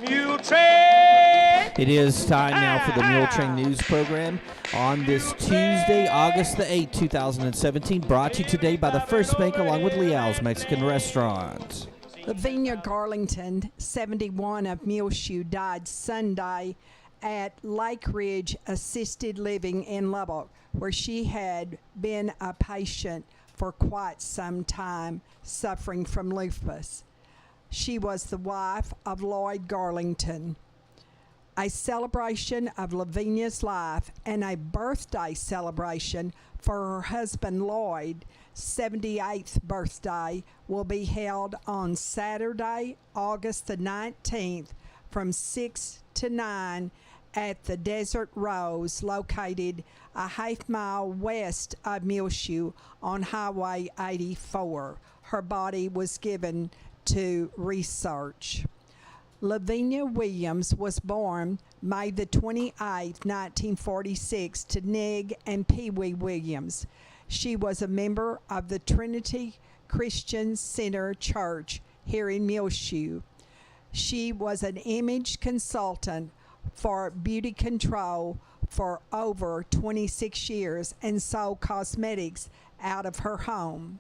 Muletrain! It is time now for the Muletrain News Program on this Tuesday, August the 8th, 2017, brought to you today by the First Bank along with Leal's Mexican Restaurant. Lavinia Garlington, 71, of Muleshoe, died Sunday at Lake Ridge Assisted Living in Lubbock, where she had been a patient for quite some time, suffering from lupus. She was the wife of Lloyd Garlington. A celebration of Lavinia's life and a birthday celebration for her husband Lloyd's 78th birthday will be held on Saturday, August the 19th from 6 to 9 at the Desert Rose, located a half-mile west of Muleshoe on Highway 84. Her body was given to research. Lavinia Williams was born May the 28th, 1946, to Nig and Pee Wee Williams. She was a member of the Trinity Christian Center Church here in Muleshoe. She was an image consultant for beauty control for over 26 years and sold cosmetics out of her home.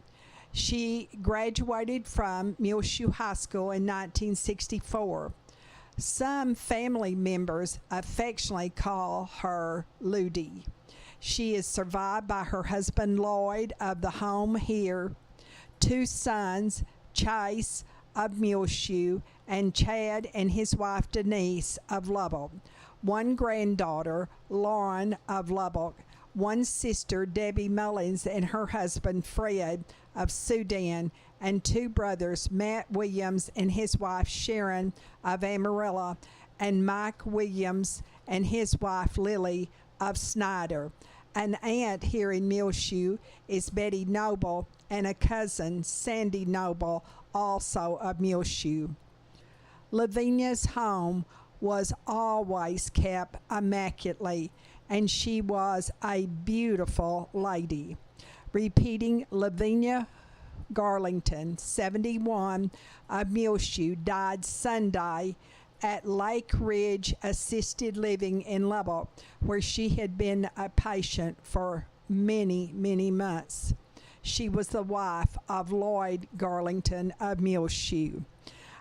She graduated from Muleshoe High School in 1964. Some family members affectionately call her Ludi. She is survived by her husband Lloyd of the home here, two sons, Chase of Muleshoe and Chad and his wife Denise of Lubbock, one granddaughter, Lauren of Lubbock, one sister, Debbie Mullins, and her husband Fred of Sudan, and two brothers, Matt Williams and his wife Sharon of Amarillo, and Mike Williams and his wife Lily of Snyder. An aunt here in Muleshoe is Betty Noble, and a cousin, Sandy Noble, also of Muleshoe. Lavinia's home was always kept immaculately, and she was a beautiful lady. Repeating, Lavinia Garlington, 71, of Muleshoe, died Sunday at Lake Ridge Assisted Living in Lubbock, where she had been a patient for many, many months. She was the wife of Lloyd Garlington of Muleshoe.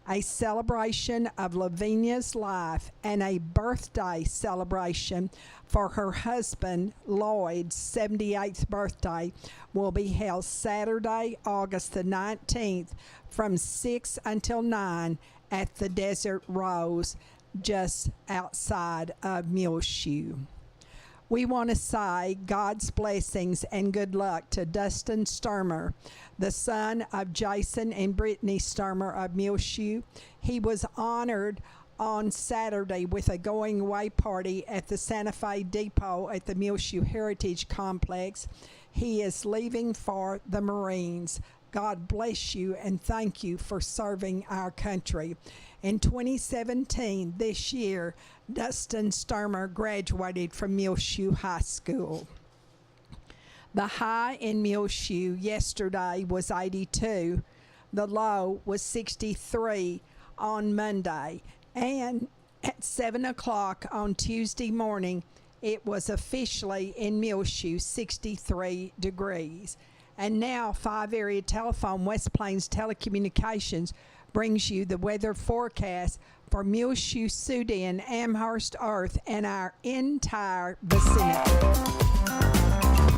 A celebration of Lavinia's life and a birthday celebration for her husband Lloyd's 78th birthday will be held Saturday, August the 19th from 6 until 9 at the Desert Rose just outside of Muleshoe. We want to say God's blessings and good luck to Dustin Sturmer, the son of Jason and Brittany Sturmer of Muleshoe. He was honored on Saturday with a going away party at the Santa Fe Depot at the Muleshoe Heritage Complex. He is leaving for the Marines. God bless you and thank you for serving our country. In 2017, this year, Dustin Sturmer graduated from Muleshoe High School. The high in Muleshoe yesterday was 82. The low was 63 on Monday. And at 7 o'clock on Tuesday morning, it was officially in Muleshoe 63 degrees. And now 5 Area Telephone West Plains Telecommunications brings you the weather forecast for Muleshoe, Sudan, Amherst, Earth, and our entire vicinity.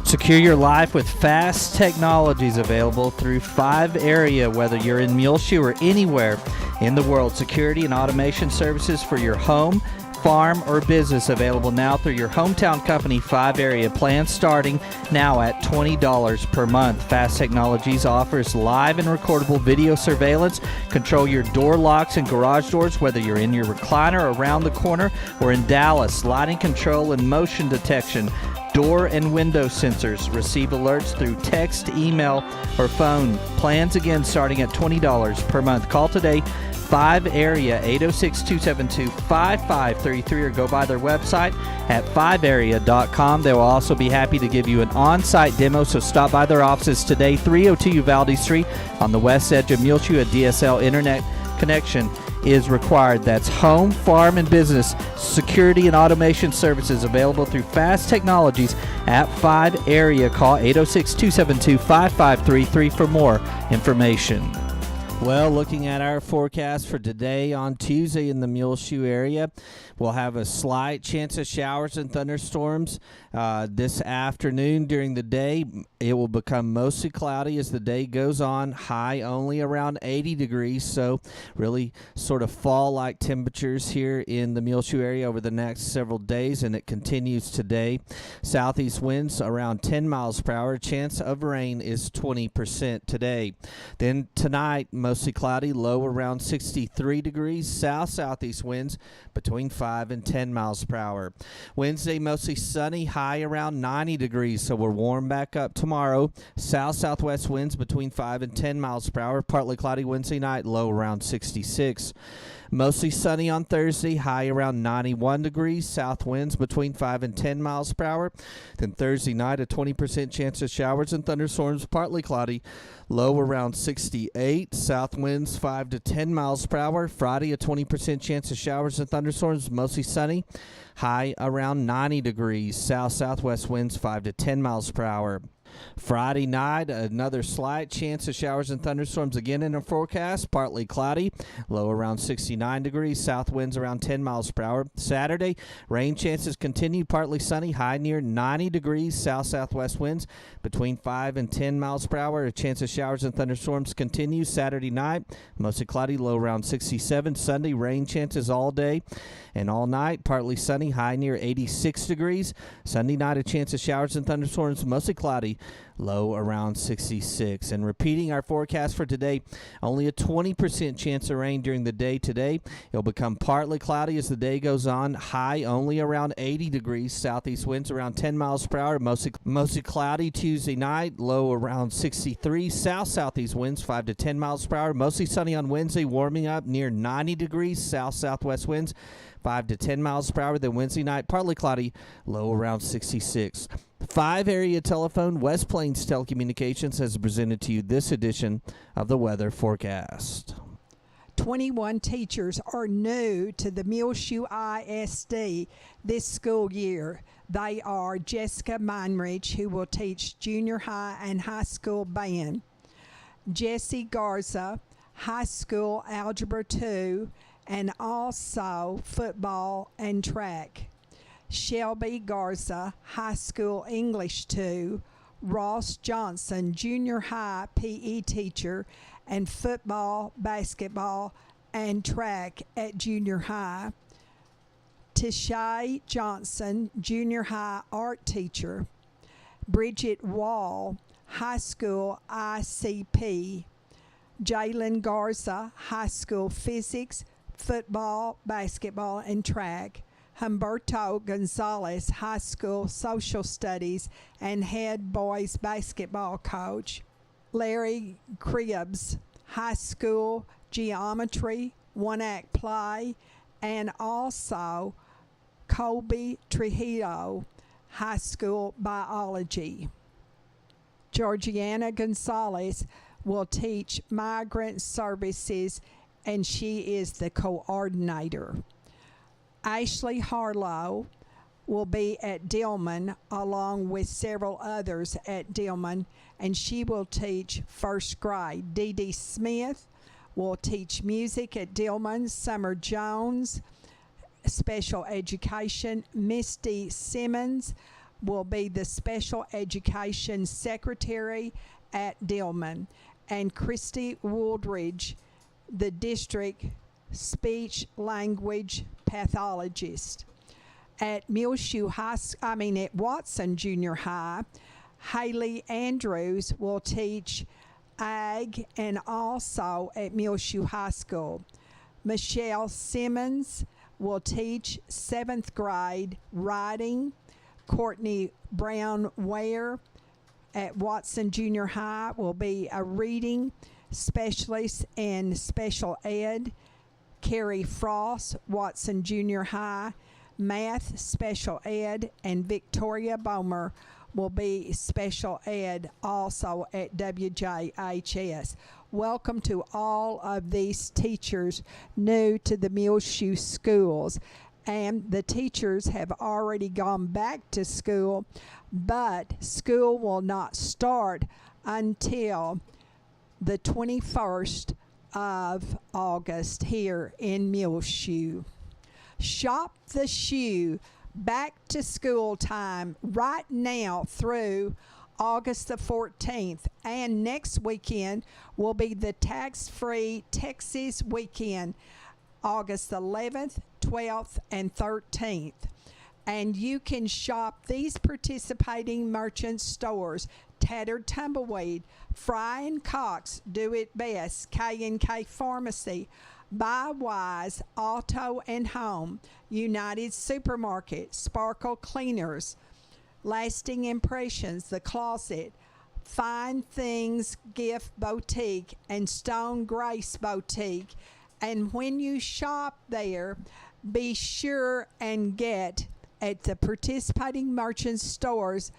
Secure your life with fast technologies available through 5 Area, whether you're in Muleshoe or anywhere in the world. Security and automation services for your home, farm, or business available now through your hometown company 5 Area. Plans starting now at $20 per month. Fast Technologies offers live and recordable video surveillance. Control your door locks and garage doors, whether you're in your recliner around the corner or in Dallas. Lighting control and motion detection. Door and window sensors. Receive alerts through text, email, or phone. Plans again starting at $20 per month. Call today 5 area 806-272-5533 or go by their website at 5area.com. They will also be happy to give you an on-site demo, so stop by their offices today, 302 Uvalde Street on the west edge of Muleshoe. A DSL internet connection is required. That's home, farm, and business security and automation services available through Fast Technologies at 5 area. Call 806-272-5533 for more information. Well, looking at our forecast for today on Tuesday in the Muleshoe area, we'll have a slight chance of showers and thunderstorms this afternoon. During the day, it will become mostly cloudy as the day goes on. High only around 80 degrees, so really sort of fall-like temperatures here in the Muleshoe area over the next several days, and it continues today. Southeast winds around 10 miles per hour. Chance of rain is 20% today. Then tonight, mostly cloudy, low around 63 degrees. South-southeast winds between 5 and 10 miles per hour. Wednesday, mostly sunny, high around 90 degrees, so we're warm back up tomorrow. South-southwest winds between 5 and 10 miles per hour. Partly cloudy Wednesday night, low around 66. Mostly sunny on Thursday, high around 91 degrees. South winds between 5 and 10 miles per hour. Then Thursday night, a 20% chance of showers and thunderstorms, partly cloudy, low around 68. South winds 5 to 10 miles per hour. Friday, a 20% chance of showers and thunderstorms, mostly sunny, high around 90 degrees. South-southwest winds 5 to 10 miles per hour. Friday night, another slight chance of showers and thunderstorms again in our forecast. Partly cloudy, low around 69 degrees. South winds around 10 miles per hour. Saturday, rain chances continue. Partly sunny, high near 90 degrees. South-southwest winds between 5 and 10 miles per hour. A chance of showers and thunderstorms continues. Saturday night, mostly cloudy, low around 67. Sunday, rain chances all day and all night. Partly sunny, high near 86 degrees. Sunday night, a chance of showers and thunderstorms, mostly cloudy, low around 66. And repeating our forecast for today, only a 20% chance of rain during the day today. It'll become partly cloudy as the day goes on. High only around 80 degrees. Southeast winds around 10 miles per hour. Mostly cloudy Tuesday night. Low around 63. South-southeast winds 5 to 10 miles per hour. Mostly sunny on Wednesday, warming up near 90 degrees. South-southwest winds 5 to 10 miles per hour. Then Wednesday night, partly cloudy, low around 66. 5 area telephone, West Plains Telecommunications has presented to you this edition of the weather forecast. 21 teachers are new to the Muleshoe ISD this school year. They are Jessica Meinrich, who will teach junior high and high school band, Jesse Garza, high school algebra 2, and also football and track, Shelby Garza, high school English 2, Ross Johnson, junior high PE teacher, and football, basketball, and track at junior high, Tishay Johnson, junior high art teacher, Bridget Wall, high school ICP, Jalen Garza, high school physics, football, basketball, and track, Humberto Gonzalez, high school social studies and head boys basketball coach, Larry Cribbs, high school geometry, one-act play, and also Colby Trujillo, high school biology. Georgiana Gonzalez will teach migrant services, and she is the coordinator. Ashley Harlow will be at Dillman along with several others at Dillman, and she will teach first grade. Dee Dee Smith will teach music at Dillman. Summer Jones, special education. Misty Simmons will be the special education secretary at Dillman. And Christy Wooldridge, the district speech language pathologist. At at Watson Junior High, Haley Andrews will teach ag, and also at Muleshoe High School. Michelle Simmons will teach 7th grade writing. Courtney Brown Ware at Watson Junior High will be a reading specialist in special ed. Carrie Frost, Watson Junior High, Math Special Ed, and Victoria Bomer will be special ed also at WJHS. Welcome to all of these teachers new to the Muleshoe schools. And the teachers have already gone back to school, but school will not start until the 21st of August here in Muleshoe. Shop the Shoe, back to school time right now through August the 14th, and next weekend will be the tax-free Texas weekend, August 11th, 12th, and 13th. And you can shop these participating merchant stores: Tattered Tumbleweed, Fry and Cox, Do It Best, K&K Pharmacy, Buy Wise, Auto and Home, United Supermarket, Sparkle Cleaners, Lasting Impressions, The Closet, Fine Things Gift Boutique, and Stone Grace Boutique. And when you shop there, be sure and get at the participating merchant stores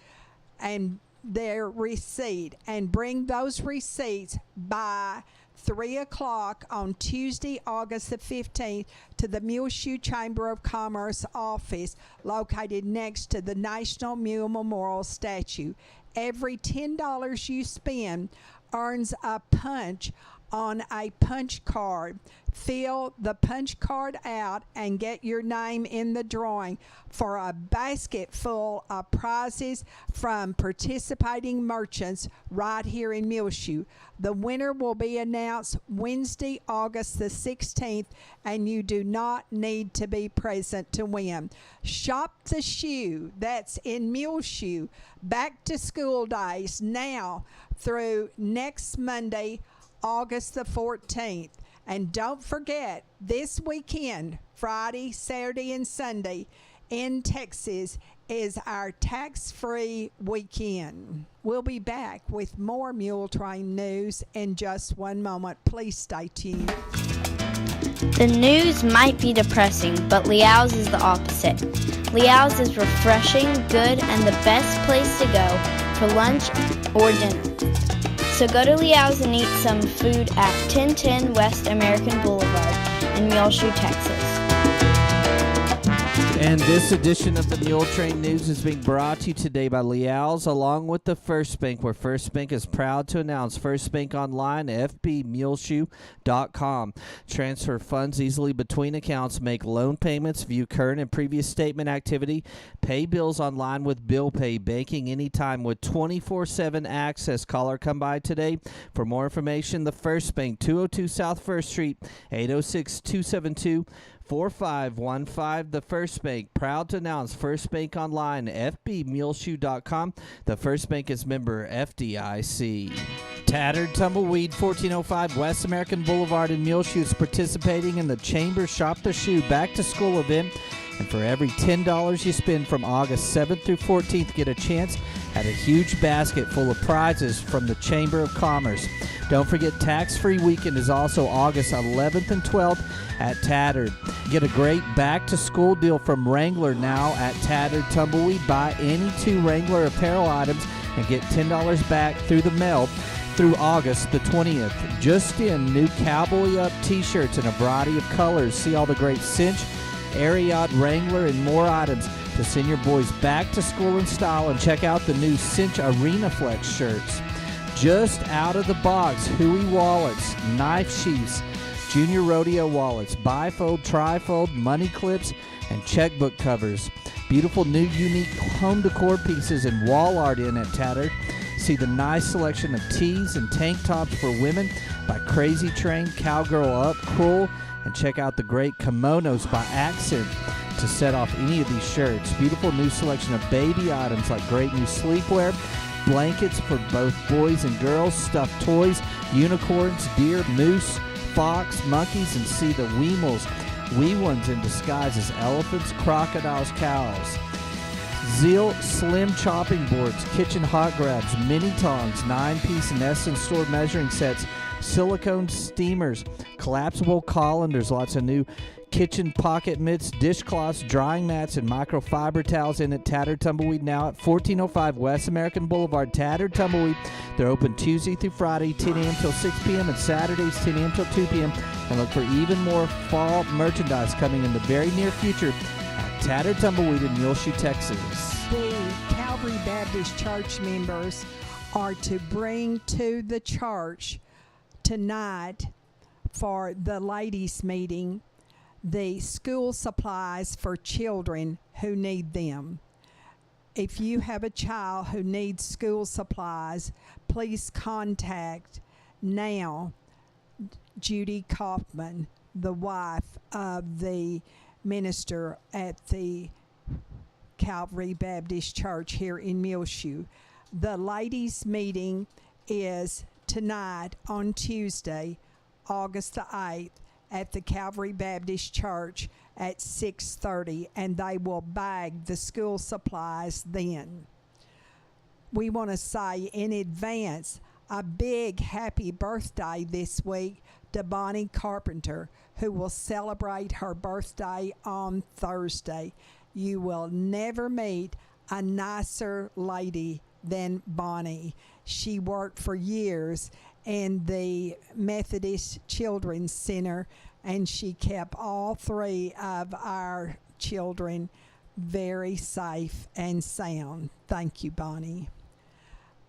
and their receipt, and bring those receipts by 3 o'clock on Tuesday, August the 15th, to the Muleshoe Chamber of Commerce office located next to the National Mule Memorial statue. Every $10 you spend earns a punch on a punch card. Fill the punch card out and get your name in the drawing for a basket full of prizes from participating merchants right here in Muleshoe. The winner will be announced Wednesday, August the 16th, and you do not need to be present to win. Shop the Shoe, that's in Muleshoe, back to school days now through next Monday, August the 14th. And don't forget, this weekend, Friday, Saturday, and Sunday in Texas is our tax-free weekend. We'll be back with more Muletrain news in just one moment. Please stay tuned. The news might be depressing, but Liao's is the opposite. Liao's is refreshing, good, and the best place to go for lunch or dinner. So go to Liao's and eat some food at 1010 West American Boulevard in Muleshoe, Texas. And this edition of the Muletrain News is being brought to you today by Liao's, along with the First Bank, where First Bank is proud to announce First Bank Online, fbmuleshoe.com. Transfer funds easily between accounts, make loan payments, view current and previous statement activity, pay bills online with Bill Pay, banking anytime with 24/7 access. Call or come by today. For more information, the First Bank, 202 South First Street, 806-272-4515. The First Bank, proud to announce First Bank Online, fbmuleshoe.com. The First Bank is member FDIC. Tattered Tumbleweed, 1405 West American Boulevard in Muleshoe, is participating in the Chamber Shop the Shoe Back to School event. And for every $10 you spend from August 7th through 14th, get a chance at a huge basket full of prizes from the Chamber of Commerce. Don't forget, tax-free weekend is also August 11th and 12th at Tattered. Get a great back-to-school deal from Wrangler now at Tattered Tumbleweed. Buy any 2 Wrangler apparel items and get $10 back through the mail through August the 20th. Just in, new Cowboy Up t-shirts in a variety of colors. See all the great cinch, Ariat, Wrangler, and more items to send your boys back to school in style. And check out the new Cinch Arena Flex shirts. Just out of the box, Huey wallets, knife sheaths, Junior Rodeo wallets, bifold, trifold, money clips, and checkbook covers. Beautiful new unique home decor pieces and wall art in at Tattered. See the nice selection of tees and tank tops for women by Crazy Train, Cowgirl Up, Cruel, and check out the great kimonos by Accent to set off any of these shirts. Beautiful new selection of baby items like great new sleepwear, blankets for both boys and girls, stuffed toys, unicorns, deer, moose, fox, monkeys, and see the Weemals, wee ones in disguise as elephants, crocodiles, cows. Zeal slim chopping boards, kitchen hot grabs, mini tongs, 9-piece Nest and Store measuring sets, silicone steamers, collapsible colanders, lots of new kitchen pocket mitts, dishcloths, drying mats, and microfiber towels in at Tattered Tumbleweed now at 1405 West American Boulevard. Tattered Tumbleweed. They're open Tuesday through Friday, 10 a.m. till 6 p.m. and Saturdays, 10 a.m. till 2 p.m. And look for even more fall merchandise coming in the very near future at Tattered Tumbleweed in Muleshoe, Texas. The Calvary Baptist Church members are to bring to the church tonight for the ladies' meeting the school supplies for children who need them. If you have a child who needs school supplies, please contact now Judy Kaufman, the wife of the minister at the Calvary Baptist Church here in Muleshoe. The ladies' meeting is tonight on Tuesday, August the 8th, at the Calvary Baptist Church at 6:30, and they will bag the school supplies then. We want to say in advance a big happy birthday this week to Bonnie Carpenter, who will celebrate her birthday on Thursday. You will never meet a nicer lady than Bonnie. She worked for years in the Methodist Children's Center, and she kept all 3 of our children very safe and sound. Thank you, Bonnie.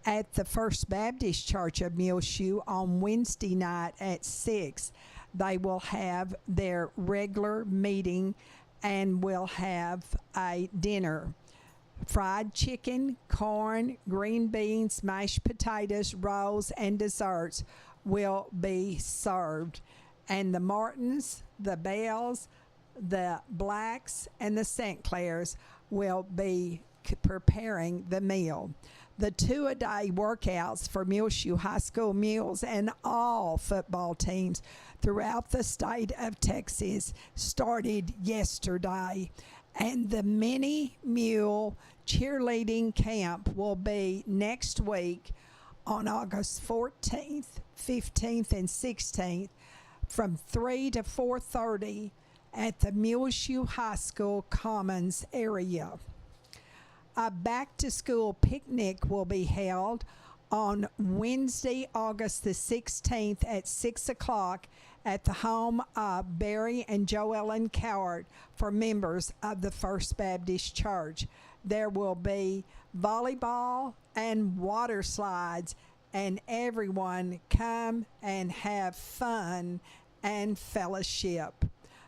At the First Baptist Church of Muleshoe on Wednesday night at 6, they will have their regular meeting and will have a dinner. Fried chicken, corn, green beans, mashed potatoes, rolls, and desserts will be served. And the Martins, the Bells, the Blacks, and the St. Clairs will be preparing the meal. The 2-a-day workouts for Muleshoe High School Mules and all football teams throughout the state of Texas started yesterday. And the mini mule cheerleading camp will be next week on August 14th, 15th, and 16th from 3 to 4:30 at the Muleshoe High School Commons area. A back-to-school picnic will be held on Wednesday, August the 16th at 6 o'clock at the home of Barry and Joellen Cowart for members of the First Baptist Church. There will be volleyball and water slides, and everyone come and have fun and fellowship.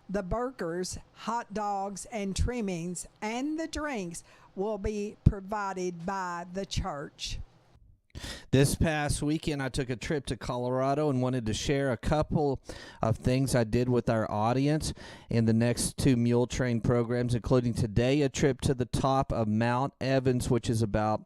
The burgers, hot dogs, and trimmings, and the drinks will be provided by the church. This past weekend, I took a trip to Colorado and wanted to share a couple of things I did with our audience in the next 2 Muletrain programs, including today a trip to the top of Mount Evans, which is about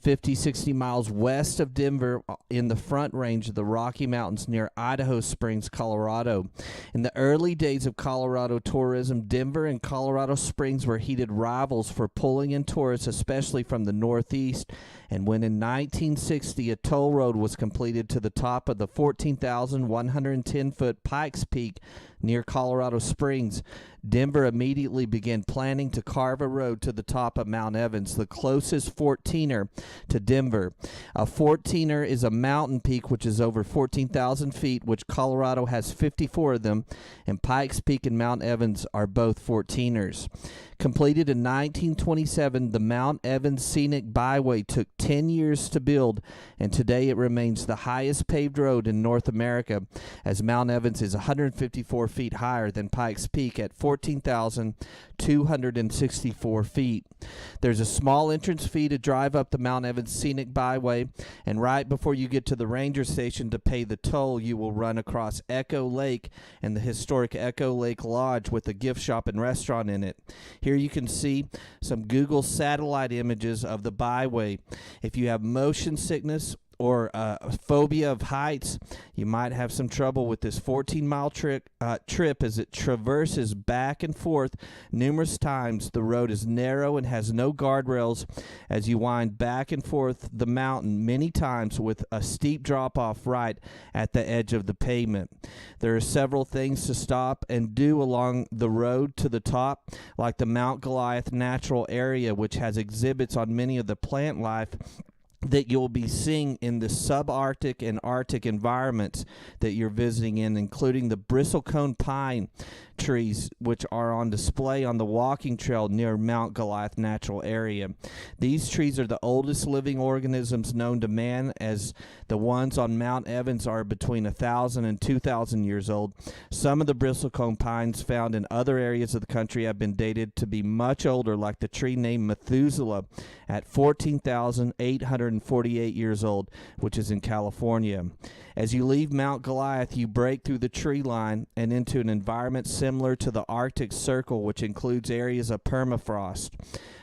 50-60 miles west of Denver in the Front Range of the Rocky Mountains near Idaho Springs, Colorado. In the early days of Colorado tourism, Denver and Colorado Springs were heated rivals for pulling in tourists, especially from the Northeast. And when in 1960 a toll road was completed to the top of the 14,110-foot Pikes Peak near Colorado Springs, Denver immediately began planning to carve a road to the top of Mount Evans, the closest 14er to Denver. A 14er is a mountain peak which is over 14,000 feet, which Colorado has 54 of them, and Pikes Peak and Mount Evans are both 14ers. Completed in 1927, the Mount Evans Scenic Byway took 10 years to build, and today it remains the highest paved road in North America, as Mount Evans is 154 feet higher than Pikes Peak at 14,264 feet. There's a small entrance fee to drive up the Mount Evans Scenic Byway, and right before you get to the ranger station to pay the toll, you will run across Echo Lake and the historic Echo Lake Lodge with a gift shop and restaurant in it. Here you can see some Google satellite images of the byway. If you have motion sickness or a phobia of heights, you might have some trouble with this 14-mile trip as it traverses back and forth numerous times. The road is narrow and has no guardrails as you wind back and forth the mountain many times with a steep drop-off right at the edge of the pavement. There are several things to stop and do along the road to the top, like the Mount Goliath Natural Area, which has exhibits on many of the plant life that you'll be seeing in the subarctic and Arctic environments that you're visiting in, including the bristlecone pine trees, which are on display on the walking trail near Mount Goliath Natural Area. These trees are the oldest living organisms known to man, as the ones on Mount Evans are between 1,000 and 2,000 years old. Some of the bristlecone pines found in other areas of the country have been dated to be much older, like the tree named Methuselah at 14,848 years old, which is in California. As you leave Mount Goliath, you break through the tree line and into an environment similar to the Arctic Circle, which includes areas of permafrost.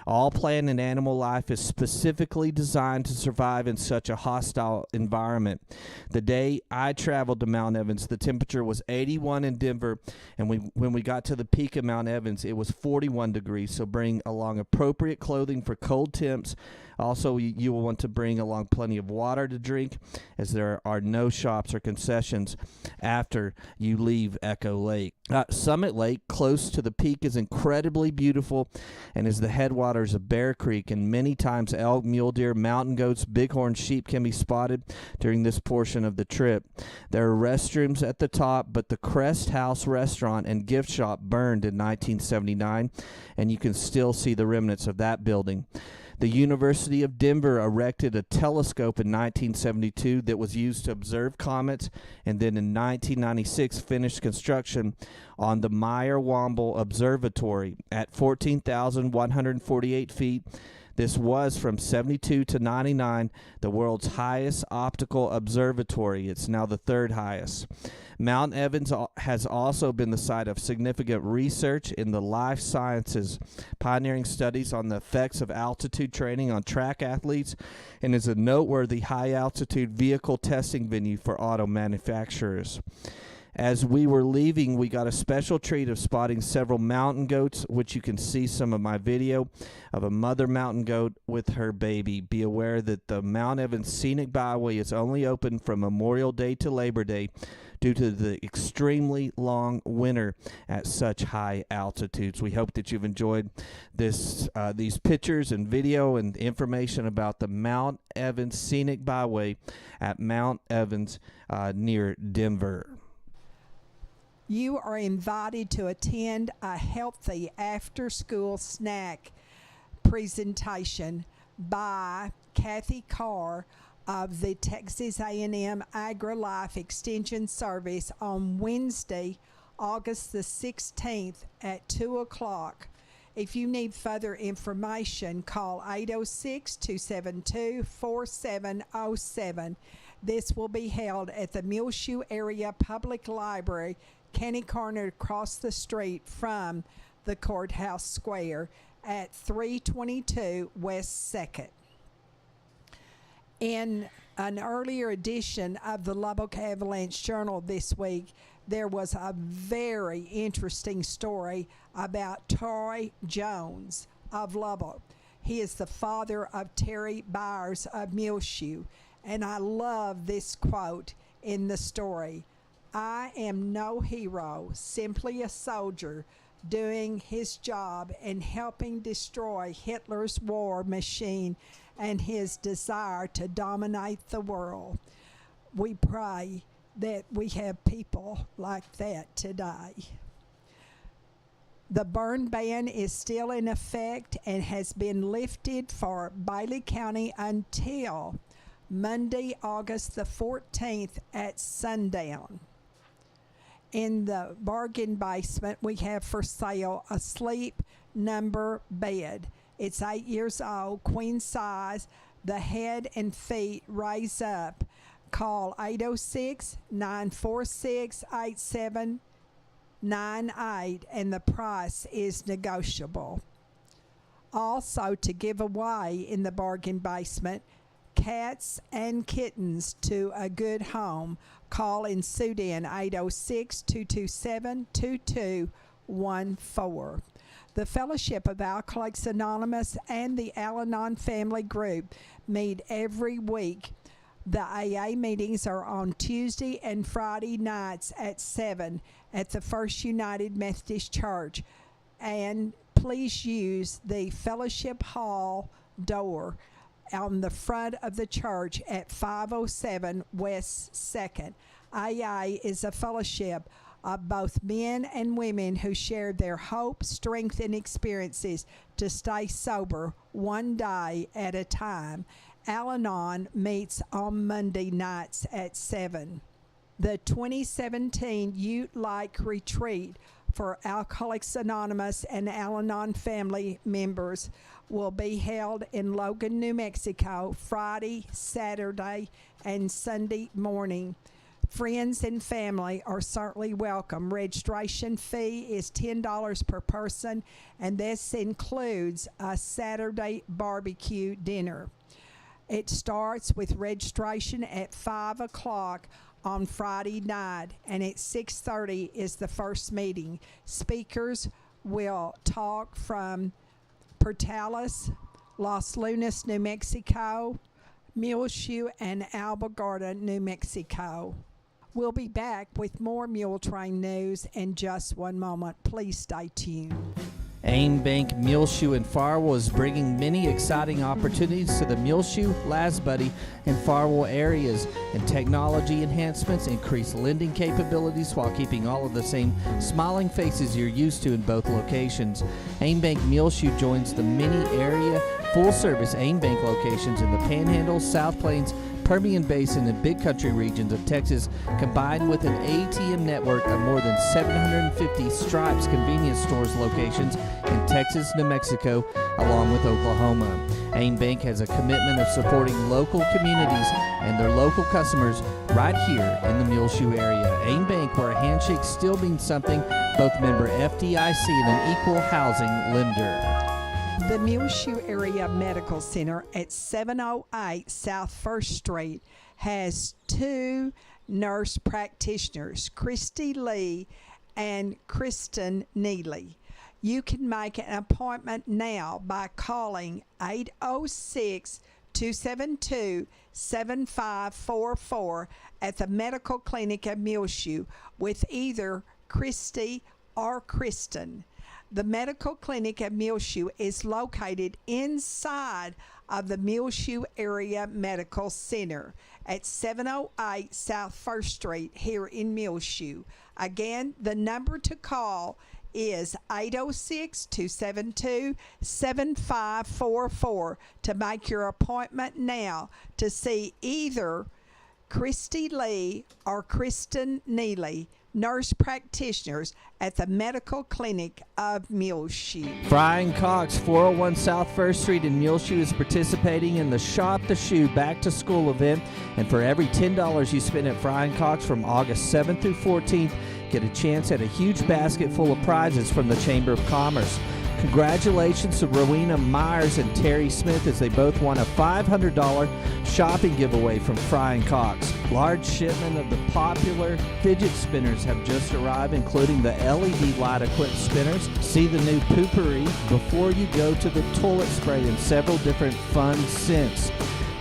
All plant and animal life is specifically designed to survive in such a hostile environment. The day I traveled to Mount Evans, the temperature was 81 in Denver, and when we got to the peak of Mount Evans, it was 41 degrees, so bring along appropriate clothing for cold temps. Also, you will want to bring along plenty of water to drink, as there are no shops or concessions after you leave Echo Lake. Summit Lake, close to the peak, is incredibly beautiful and is the headwaters of Bear Creek, and many times elk, mule deer, mountain goats, bighorn sheep can be spotted during this portion of the trip. There are restrooms at the top, but the Crest House restaurant and gift shop burned in 1979, and you can still see the remnants of that building. The University of Denver erected a telescope in 1972 that was used to observe comets, and then in 1996 finished construction on the Meyer-Womble Observatory at 14,148 feet. This was, from 72 to 99, the world's highest optical observatory. It's now the third highest. Mount Evans has also been the site of significant research in the life sciences, pioneering studies on the effects of altitude training on track athletes, and is a noteworthy high-altitude vehicle testing venue for auto manufacturers. As we were leaving, we got a special treat of spotting several mountain goats, which you can see some of my video of a mother mountain goat with her baby. Be aware that the Mount Evans Scenic Byway is only open from Memorial Day to Labor Day due to the extremely long winter at such high altitudes. We hope that you've enjoyed these pictures and video and information about the Mount Evans Scenic Byway at Mount Evans near Denver. You are invited to attend a healthy after-school snack presentation by Kathy Carr of the Texas A&M AgriLife Extension Service on Wednesday, August the 16th at 2 o'clock. If you need further information, call 806-272-4707. This will be held at the Muleshoe Area Public Library, Kenny Corner, across the street from the Courthouse Square at 322 West 2nd. In an earlier edition of the Lubbock Avalanche Journal this week, there was a very interesting story about Troy Jones of Lubbock. He is the father of Terry Byers of Muleshoe, and I love this quote in the story. "I am no hero, simply a soldier doing his job and helping destroy Hitler's war machine and his desire to dominate the world." We pray that we have people like that today. The burn ban is still in effect and has been lifted for Bailey County until Monday, August the 14th at sundown. In the bargain basement, we have for sale a sleep number bed. It's 8 years old, queen size. The head and feet raise up. Call 806-946-8798, and the price is negotiable. Also, to give away in the bargain basement, cats and kittens to a good home. Call in Sudan 806-227-2214. The Fellowship of Alcoholics Anonymous and the Al-Anon Family Group meet every week. The AA meetings are on Tuesday and Friday nights at 7 at the First United Methodist Church. And please use the Fellowship Hall door on the front of the church at 507 West 2nd. AA is a fellowship of both men and women who share their hope, strength, and experiences to stay sober one day at a time. Al-Anon meets on Monday nights at 7. The 2017 Ute Lake Retreat for Alcoholics Anonymous and Al-Anon family members will be held in Logan, New Mexico, Friday, Saturday, and Sunday morning. Friends and family are certainly welcome. Registration fee is $10 per person, and this includes a Saturday barbecue dinner. It starts with registration at 5 o'clock on Friday night, and at 6:30 is the first meeting. Speakers will talk from Portales, Los Lunas, New Mexico, Muleshoe, and Albuquerque, New Mexico. We'll be back with more Muletrain news in just one moment. Please stay tuned. Aim Bank, Muleshoe, and Farwell is bringing many exciting opportunities to the Muleshoe, Lasbuddy, and Farwell areas, and technology enhancements increase lending capabilities while keeping all of the same smiling faces you're used to in both locations. Aim Bank Muleshoe joins the many area full-service Aim Bank locations in the Panhandle, South Plains, Permian Basin, and Big Country regions of Texas, combined with an ATM network of more than 750 Stripes convenience stores locations in Texas, New Mexico, along with Oklahoma. Aim Bank has a commitment of supporting local communities and their local customers right here in the Muleshoe area. Aim Bank, where a handshake still means something, both member FDIC and an equal housing lender. The Muleshoe Area Medical Center at 708 South 1st Street has two nurse practitioners, Christy Lee and Kristen Neely. You can make an appointment now by calling 806-272-7544 at the Medical Clinic at Muleshoe with either Christy or Kristen. The Medical Clinic at Muleshoe is located inside of the Muleshoe Area Medical Center at 708 South 1st Street here in Muleshoe. Again, the number to call is 806-272-7544 to make your appointment now to see either Christy Lee or Kristen Neely, nurse practitioners at the Medical Clinic of Muleshoe. Frying Cox, 401 South 1st Street in Muleshoe, is participating in the Shop the Shoe Back to School event, and for every $10 you spend at Frying Cox from August 7th through 14th, get a chance at a huge basket full of prizes from the Chamber of Commerce. Congratulations to Rowena Myers and Terry Smith as they both won a $500 shopping giveaway from Frying Cox. Large shipment of the popular fidget spinners have just arrived, including the LED light-equipped spinners. See the new Poopery before you go to the toilet spray in several different fun scents.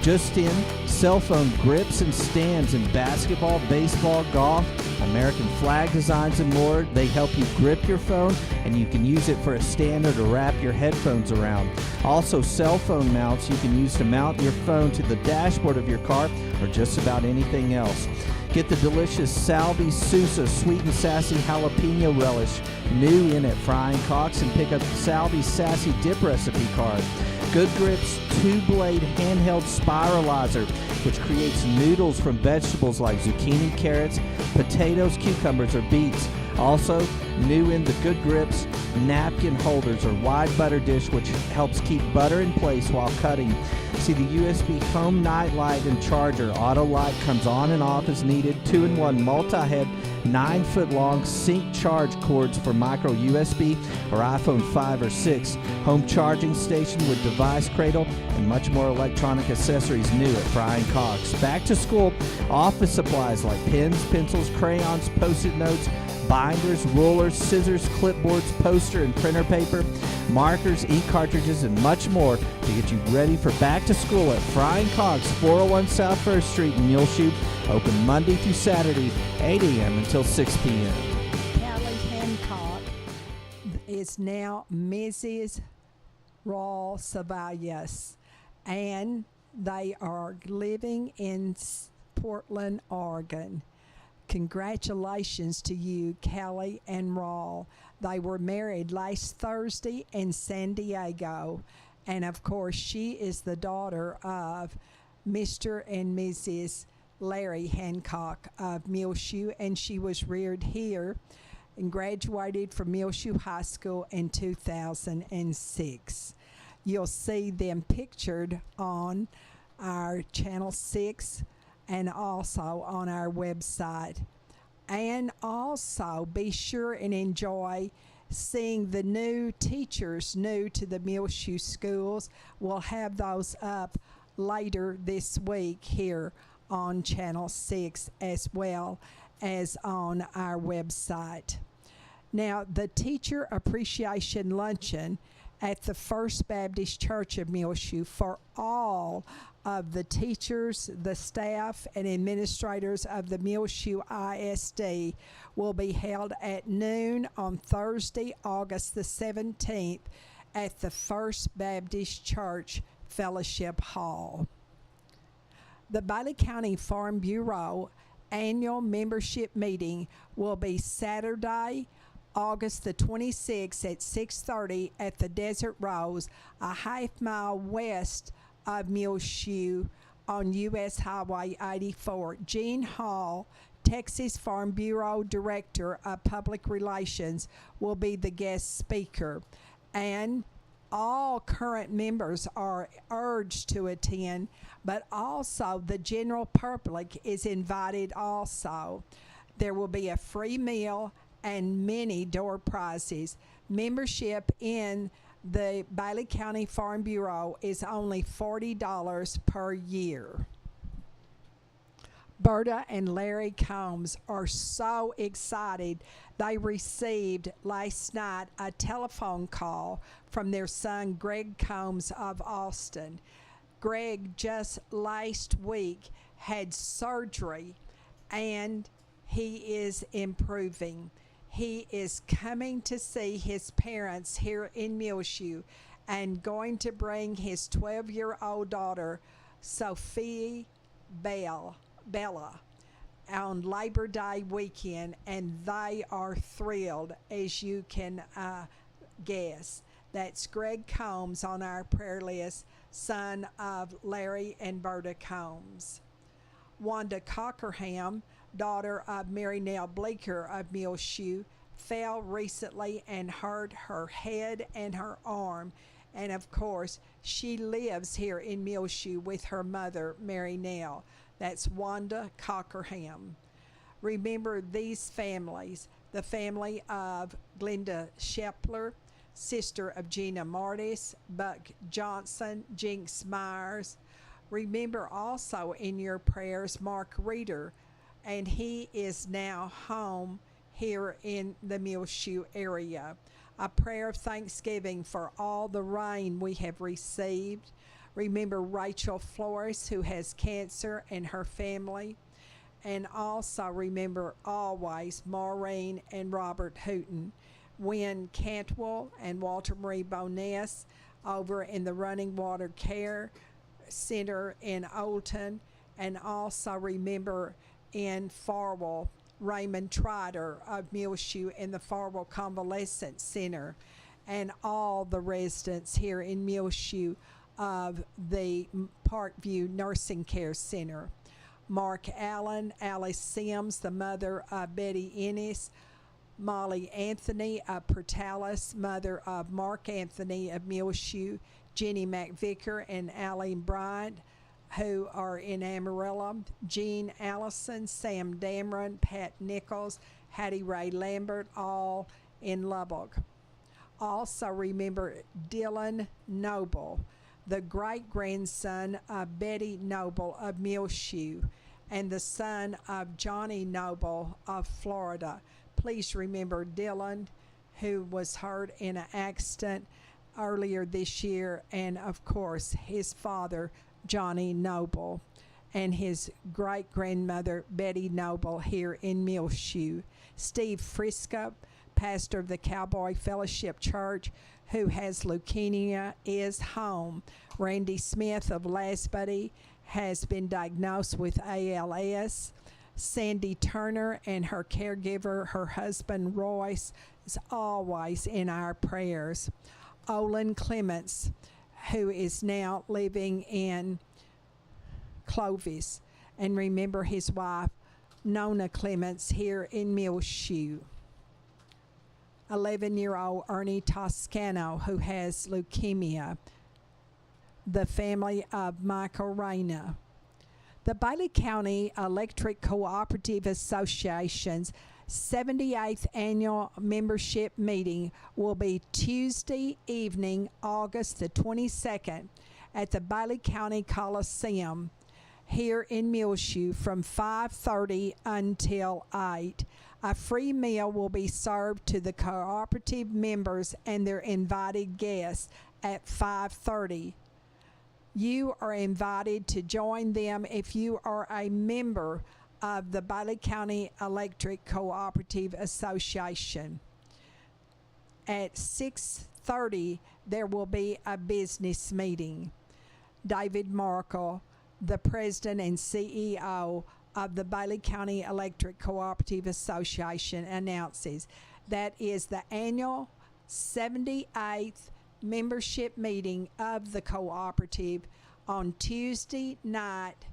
Just in, cell phone grips and stands in basketball, baseball, golf, American flag designs, and more. They help you grip your phone, and you can use it for a stand or to wrap your headphones around. Also, cell phone mounts you can use to mount your phone to the dashboard of your car or just about anything else. Get the delicious Salvi Sousa Sweet and Sassy Jalapeno Relish new in at Frying Cox, and pick up Salvi's Sassy Dip Recipe card. Good Grips 2-blade handheld spiralizer, which creates noodles from vegetables like zucchini, carrots, potatoes, cucumbers, or beets. Also, new in the Good Grips napkin holders or wide butter dish, which helps keep butter in place while cutting. See the USB home night light and charger. Auto light comes on and off as needed. 2-in-1 multi-head 9-foot long sync charge cords for micro USB or iPhone 5 or 6. Home charging station with device cradle and much more electronic accessories new at Fry & Cox. Back to school, office supplies like pens, pencils, crayons, Post-it notes, binders, rulers, scissors, clipboards, poster and printer paper, markers, ink cartridges, and much more to get you ready for back to school at Fry & Cox, 401 South 1st Street in Muleshoe. Open Monday through Saturday, 8 a.m. until 6 p.m. Callie Hancock is now Mrs. Raw Ceballos, and they are living in Portland, Oregon. Congratulations to you, Callie and Raw. They were married last Thursday in San Diego. And of course, she is the daughter of Mr. and Mrs. Larry Hancock of Muleshoe, and she was reared here and graduated from Muleshoe High School in 2006. You'll see them pictured on our Channel 6 and also on our website. And also be sure and enjoy seeing the new teachers new to the Muleshoe schools. We'll have those up later this week here on Channel 6 as well as on our website. Now, the Teacher Appreciation Luncheon at the First Baptist Church of Muleshoe for all of the teachers, the staff, and administrators of the Muleshoe ISD will be held at noon on Thursday, August the 17th at the First Baptist Church Fellowship Hall. The Bailey County Farm Bureau annual membership meeting will be Saturday, August the 26th at 6:30 at the Desert Rose, a half-mile west of Muleshoe on U.S. Highway 84. Gene Hall, Texas Farm Bureau Director of Public Relations, will be the guest speaker. And all current members are urged to attend, but also the general public is invited also. There will be a free meal and many door prizes. Membership in the Bailey County Farm Bureau is only $40 per year. Berta and Larry Combs are so excited. They received last night a telephone call from their son Greg Combs of Austin. Greg just last week had surgery and he is improving. He is coming to see his parents here in Muleshoe and going to bring his 12-year-old daughter, Sophie Bella, on Labor Day weekend, and they are thrilled, as you can guess. That's Greg Combs on our prayer list, son of Larry and Berta Combs. Wanda Cockerham, daughter of Mary Nell Bleeker of Muleshoe, fell recently and hurt her head and her arm. And of course, she lives here in Muleshoe with her mother, Mary Nell. That's Wanda Cockerham. Remember these families: the family of Glenda Shepler, sister of Gina Martis, Buck Johnson, Jinx Myers. Remember also in your prayers Mark Reeder, and he is now home here in the Muleshoe area. A prayer of thanksgiving for all the rain we have received. Remember Rachel Flores, who has cancer, and her family. And also remember always Maureen and Robert Hooten, Wynn Cantwell and Walter Marie Boness over in the Running Water Care Center in Oldton. And also remember in Farwell, Raymond Trotter of Muleshoe in the Farwell Convalescent Center, and all the residents here in Muleshoe of the Parkview Nursing Care Center. Mark Allen, Alice Sims, the mother of Betty Ennis, Molly Anthony of Portales, mother of Mark Anthony of Muleshoe, Jenny McVicker and Allie Bryant, who are in Amarillo, Jean Allison, Sam Dameron, Pat Nichols, Hattie Ray Lambert, all in Lubbock. Also remember Dylan Noble, the great-grandson of Betty Noble of Muleshoe and the son of Johnny Noble of Florida. Please remember Dylan, who was hurt in an accident earlier this year, and of course his father, Johnny Noble, and his great-grandmother, Betty Noble, here in Muleshoe. Steve Frisco, pastor of the Cowboy Fellowship Church, who has leukemia, is home. Randy Smith of Lasbuddy has been diagnosed with ALS. Sandy Turner and her caregiver, her husband Royce, is always in our prayers. Olin Clements, who is now living in Clovis, and remember his wife Nona Clements here in Muleshoe. 11-year-old Ernie Toscano, who has leukemia. The family of Michael Reyna. The Bailey County Electric Cooperative Association's 78th annual membership meeting will be Tuesday evening, August the 22nd at the Bailey County Coliseum here in Muleshoe from 5:30 until 8. A free meal will be served to the cooperative members and their invited guests at 5:30. You are invited to join them if you are a member of the Bailey County Electric Cooperative Association. At 6:30, there will be a business meeting. David Markle, the president and CEO of the Bailey County Electric Cooperative Association, announces that is the annual 78th membership meeting of the cooperative on Tuesday night,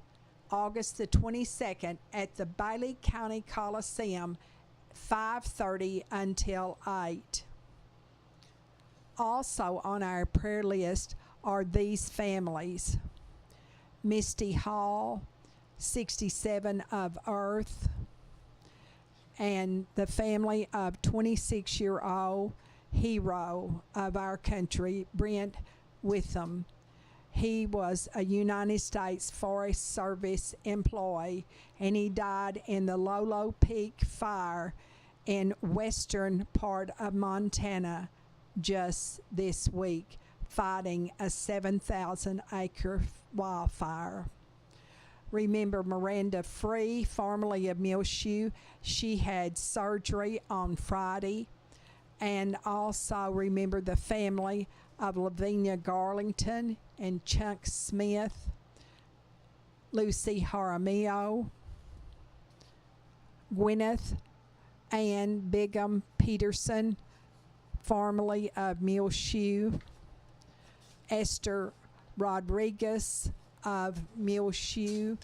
August the 22nd at the Bailey County Coliseum, 5:30 until 8. Also on our prayer list are these families: Misty Hall, 67 of Earth, and the family of 26-year-old hero of our country, Brent Witham. He was a United States Forest Service employee, and he died in the Lolo Peak fire in western part of Montana just this week, fighting a 7,000-acre wildfire. Remember Miranda Free, formerly of Muleshoe. She had surgery on Friday. And also remember the family of Lavinia Garlington and Chuck Smith, Lucy Jaramillo, Gwyneth Ann Bigham Peterson, formerly of Muleshoe, Esther Rodriguez of Muleshoe,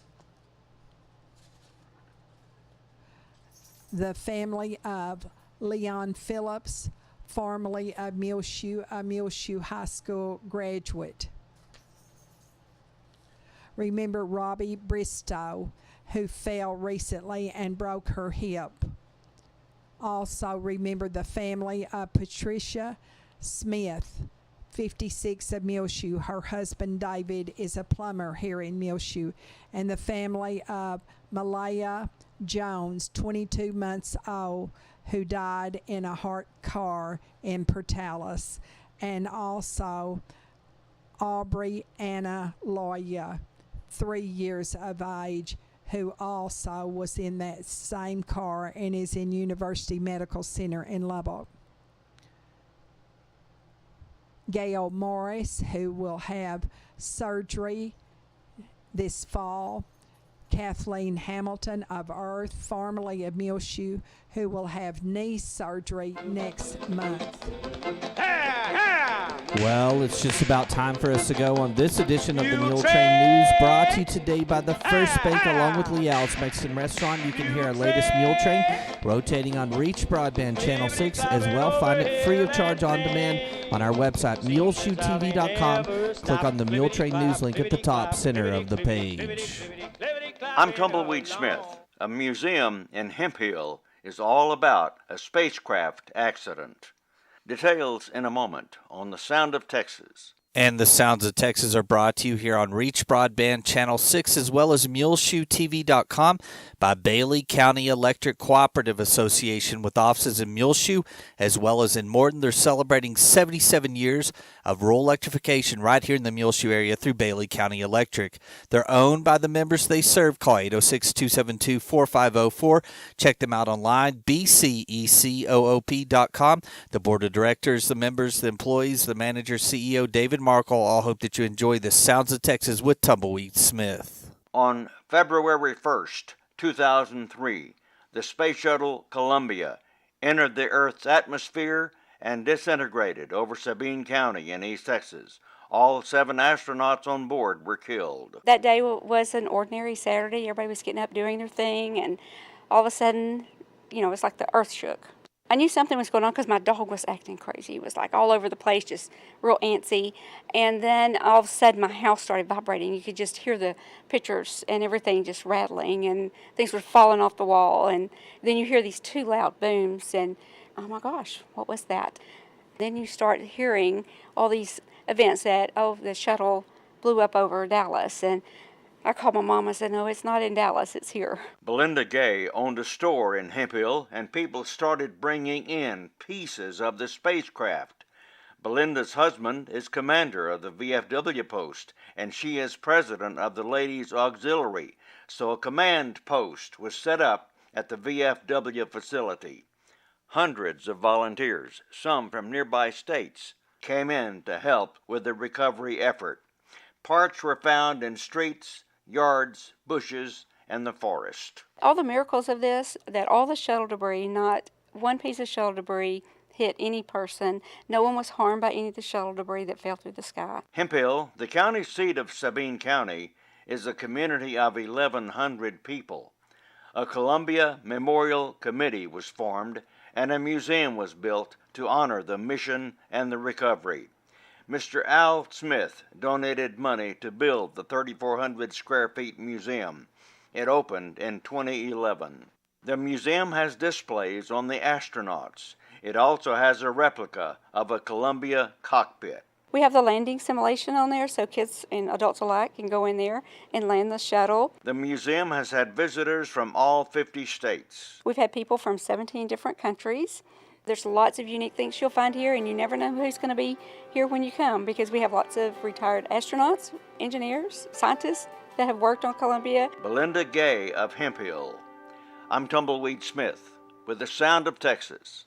the family of Leon Phillips, formerly of Muleshoe, a Muleshoe High School graduate. Remember Robbie Bristow, who fell recently and broke her hip. Also remember the family of Patricia Smith, 56 of Muleshoe. Her husband David is a plumber here in Muleshoe. And the family of Malaya Jones, 22 months old, who died in a hot car in Portales. And also Aubrey Anna Loya, 3 years of age, who also was in that same car and is in University Medical Center in Lubbock. Gail Morris, who will have surgery this fall. Kathleen Hamilton of Earth, formerly of Muleshoe, who will have knee surgery next month. Yeah, yeah. Well, it's just about time for us to go on this edition of the Muletrain News, brought to you today by the First Bank along with Leal's Mexican Restaurant. You can hear our latest Muletrain rotating on Reach Broadband Channel 6 as well. Find it free of charge on demand on our website, muleshoetv.com. Click on the Muletrain News link at the top center of the page. I'm Tumbleweed Smith. A museum in Hemp Hill is all about a spacecraft accident. Details in a moment on The Sound of Texas. And the Sounds of Texas are brought to you here on Reach Broadband Channel 6 as well as MuleshoeTV.com by Bailey County Electric Cooperative Association with offices in Muleshoe as well as in Morton. They're celebrating 77 years of rural electrification right here in the Muleshoe area through Bailey County Electric. They're owned by the members they serve. Call 806-272-4504. Check them out online, bcecoop.com. The board of directors, the members, the employees, the manager, CEO, David Markle, all hope that you enjoy the Sounds of Texas with Tumbleweed Smith. On February 1st, 2003, the Space Shuttle Columbia entered the Earth's atmosphere and disintegrated over Sabine County in East Texas. All 7 astronauts on board were killed. That day was an ordinary Saturday. Everybody was getting up doing their thing, and all of a sudden, it's like the earth shook. I knew something was going on because my dog was acting crazy. He was like all over the place, just real antsy. And then all of a sudden my house started vibrating. You could just hear the pictures and everything just rattling, and things were falling off the wall. And then you hear these 2 loud booms, and oh my gosh, what was that? Then you start hearing all these events that, the shuttle blew up over Dallas. And I called my mom and said, no, it's not in Dallas, it's here. Belinda Gay owned a store in Hemp Hill, and people started bringing in pieces of the spacecraft. Belinda's husband is commander of the VFW post, and she is president of the Ladies Auxiliary, so a command post was set up at the VFW facility. Hundreds of volunteers, some from nearby states, came in to help with the recovery effort. Parts were found in streets, yards, bushes, and the forest. All the miracles of this, that all the shuttle debris, not one piece of shuttle debris hit any person. No one was harmed by any of the shuttle debris that fell through the sky. Hemp Hill, the county seat of Sabine County, is a community of 1,100 people. A Columbia Memorial Committee was formed, and a museum was built to honor the mission and the recovery. Mr. Al Smith donated money to build the 3,400 square feet museum. It opened in 2011. The museum has displays on the astronauts. It also has a replica of a Columbia cockpit. We have the landing simulation on there, so kids and adults alike can go in there and land the shuttle. The museum has had visitors from all 50 states. We've had people from 17 different countries. There's lots of unique things you'll find here, and you never know who's going to be here when you come, because we have lots of retired astronauts, engineers, scientists that have worked on Columbia. Belinda Gay of Hemp Hill. I'm Tumbleweed Smith with the Sound of Texas.